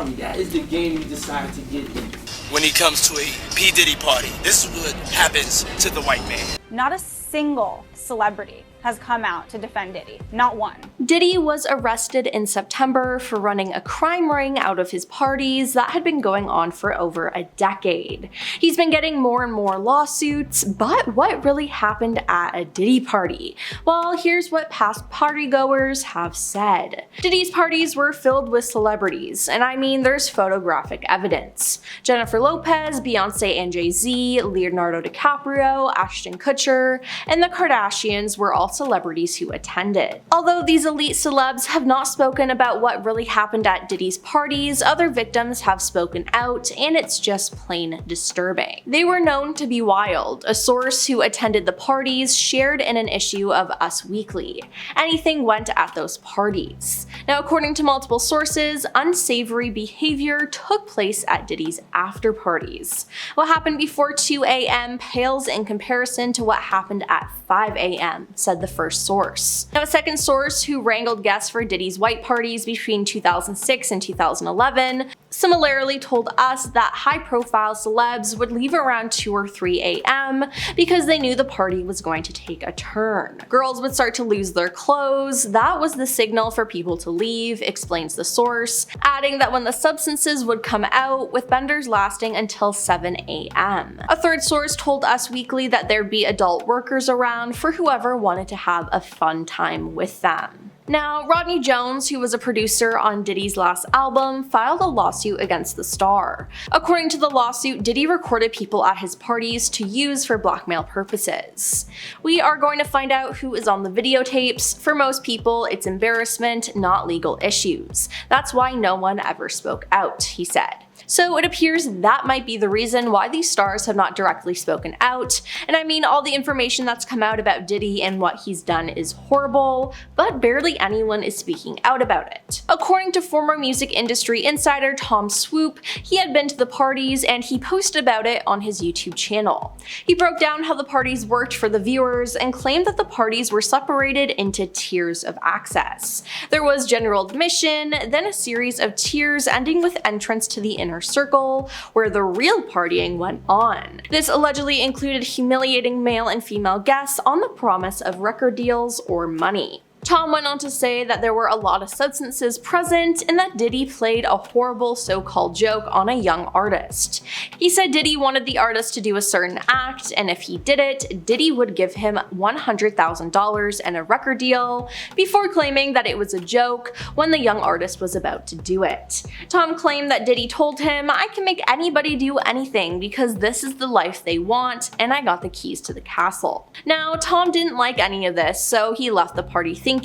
party. That is the game you decide to get in. When he comes to a P. Diddy party, this is what happens to the white man. Not a single celebrity has come out to defend Diddy. Not one. Diddy was arrested in September for running a crime ring out of his parties that had been going on for over a decade. He's been getting more and more lawsuits, but what really happened at a Diddy party? Well, here's what past partygoers have said. Diddy's parties were filled with celebrities, and I mean there's photographic evidence. Jennifer Lopez, Beyonce and Jay-Z, Leonardo DiCaprio, Ashton Kutcher, and the Kardashians were all celebrities who attended. Although these elite celebs have not spoken about what really happened at Diddy's parties, other victims have spoken out, and it's just plain disturbing. They were known to be wild. A source who attended the parties shared in an issue of Us Weekly. Anything went at those parties. Now, according to multiple sources, unsavory behavior took place at Diddy's after parties. What happened before 2 a.m. pales in comparison to what happened at 5 a.m., said the first source. Now, a second source who wrangled guests for Diddy's white parties between 2006 and 2011 similarly told us that high-profile celebs would leave around 2 or 3 a.m. because they knew the party was going to take a turn. Girls would start to lose their clothes. That was the signal for people to leave, explains the source, adding that when the substances would come out, with benders lasting until 7 a.m. A third source told Us Weekly that there'd be adult workers around for whoever wanted to have a fun time with them. Now, Rodney Jones, who was a producer on Diddy's last album, filed a lawsuit against the star. According to the lawsuit, Diddy recorded people at his parties to use for blackmail purposes. We are going to find out who is on the videotapes. For most people, it's embarrassment, not legal issues. That's why no one ever spoke out, he said. So it appears that might be the reason why these stars have not directly spoken out. And I mean, all the information that's come out about Diddy and what he's done is horrible, but barely anyone is speaking out about it. According to former music industry insider Tom Swoop, he had been to the parties and he posted about it on his YouTube channel. He broke down how the parties worked for the viewers and claimed that the parties were separated into tiers of access. There was general admission, then a series of tiers ending with entrance to the inner circle, where the real partying went on. This allegedly included humiliating male and female guests on the promise of record deals or money. Tom went on to say that there were a lot of substances present and that Diddy played a horrible so-called joke on a young artist. He said Diddy wanted the artist to do a certain act, and if he did it, Diddy would give him $100,000 and a record deal, before claiming that it was a joke when the young artist was about to do it. Tom claimed that Diddy told him, "I can make anybody do anything because this is the life they want, and I got the keys to the castle." Now, Tom didn't like any of this, so he left the party thinking,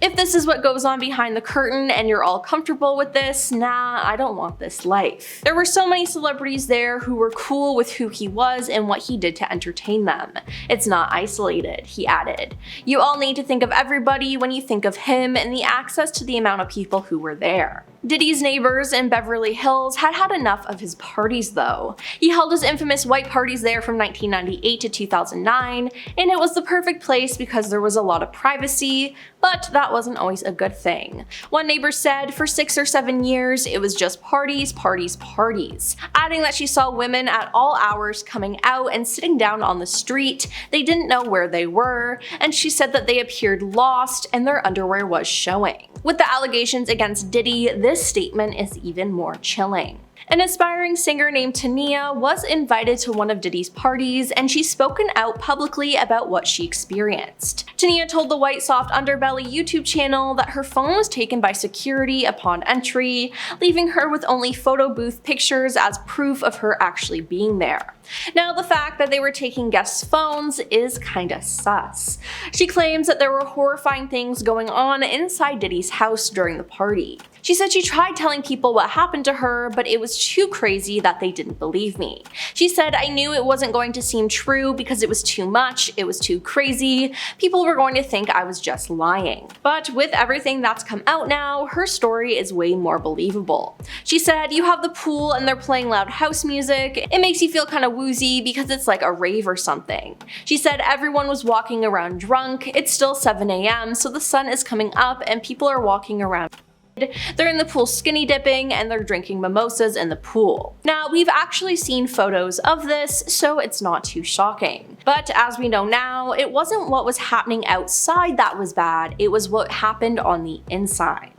if this is what goes on behind the curtain and you're all comfortable with this, nah, I don't want this life. There were so many celebrities there who were cool with who he was and what he did to entertain them. It's not isolated, he added. You all need to think of everybody when you think of him and the access to the amount of people who were there. Diddy's neighbors in Beverly Hills had had enough of his parties though. He held his infamous white parties there from 1998 to 2009, and it was the perfect place because there was a lot of privacy, but that wasn't always a good thing. One neighbor said for 6 or 7 years it was just parties, parties, parties, adding that she saw women at all hours coming out and sitting down on the street. They didn't know where they were, and she said that they appeared lost and their underwear was showing. With the allegations against Diddy, this statement is even more chilling. An aspiring singer named Tania was invited to one of Diddy's parties, and she's spoken out publicly about what she experienced. Tania told the White Soft Underbelly YouTube channel that her phone was taken by security upon entry, leaving her with only photo booth pictures as proof of her actually being there. Now, the fact that they were taking guests' phones is kinda sus. She claims that there were horrifying things going on inside Diddy's house during the party. She said she tried telling people what happened to her, but it was too crazy that they didn't believe me. She said, "I knew it wasn't going to seem true because it was too much, it was too crazy. People were going to think I was just lying." But with everything that's come out now, her story is way more believable. She said, "You have the pool and they're playing loud house music. It makes you feel kind of woozy because it's like a rave or something." She said everyone was walking around drunk. It's still 7 a.m., so the sun is coming up and people are walking around. They're in the pool skinny dipping and they're drinking mimosas in the pool. Now, we've actually seen photos of this, so it's not too shocking. But as we know now, it wasn't what was happening outside that was bad, it was what happened on the inside.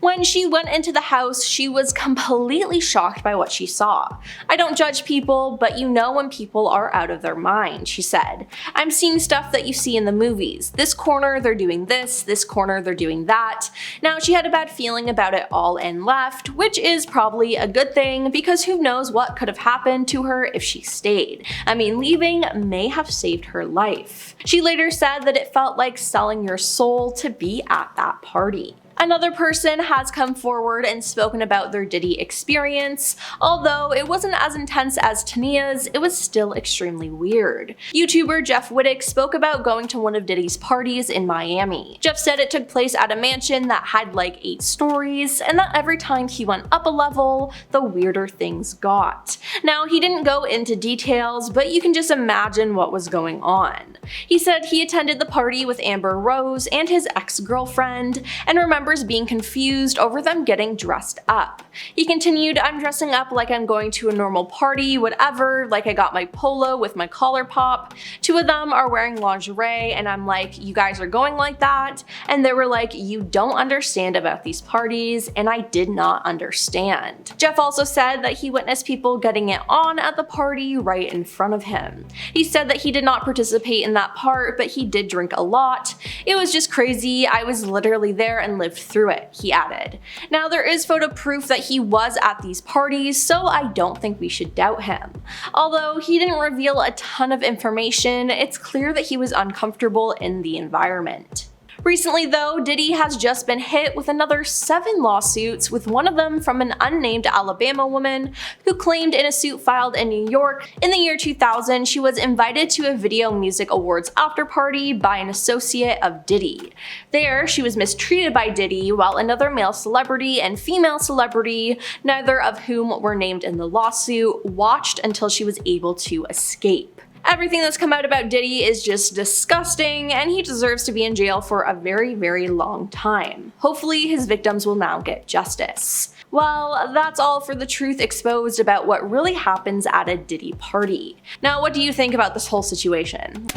When she went into the house, she was completely shocked by what she saw. "I don't judge people, but you know when people are out of their mind," she said. "I'm seeing stuff that you see in the movies. This corner they're doing this corner they're doing that." Now, she had a bad feeling about it all and left, which is probably a good thing because who knows what could have happened to her if she stayed. I mean, leaving may have saved her life. She later said that it felt like selling your soul to be at that party. Another person has come forward and spoken about their Diddy experience. Although it wasn't as intense as Tania's, it was still extremely weird. YouTuber Jeff Wittick spoke about going to one of Diddy's parties in Miami. Jeff said it took place at a mansion that had like 8 stories, and that every time he went up a level, the weirder things got. Now, he didn't go into details, but you can just imagine what was going on. He said he attended the party with Amber Rose and his ex-girlfriend, and remembers being confused over them getting dressed up. He continued, "I'm dressing up like I'm going to a normal party, whatever, like I got my polo with my collar pop. 2 of them are wearing lingerie, and I'm like, you guys are going like that?" And they were like, "You don't understand about these parties," and I did not understand. Jeff also said that he witnessed people getting it on at the party right in front of him. He said that he did not participate in that part, but he did drink a lot. "It was just crazy. I was literally there and lived through it," he added. Now, there is photo proof that he was at these parties, so I don't think we should doubt him. Although he didn't reveal a ton of information, it's clear that he was uncomfortable in the environment. Recently though, Diddy has just been hit with another 7 lawsuits, with one of them from an unnamed Alabama woman who claimed in a suit filed in New York in the year 2000 she was invited to a Video Music Awards after party by an associate of Diddy. There, she was mistreated by Diddy while another male celebrity and female celebrity, neither of whom were named in the lawsuit, watched until she was able to escape. Everything that's come out about Diddy is just disgusting, and he deserves to be in jail for a very, very long time. Hopefully his victims will now get justice. Well, that's all for the truth exposed about what really happens at a Diddy party. Now, what do you think about this whole situation?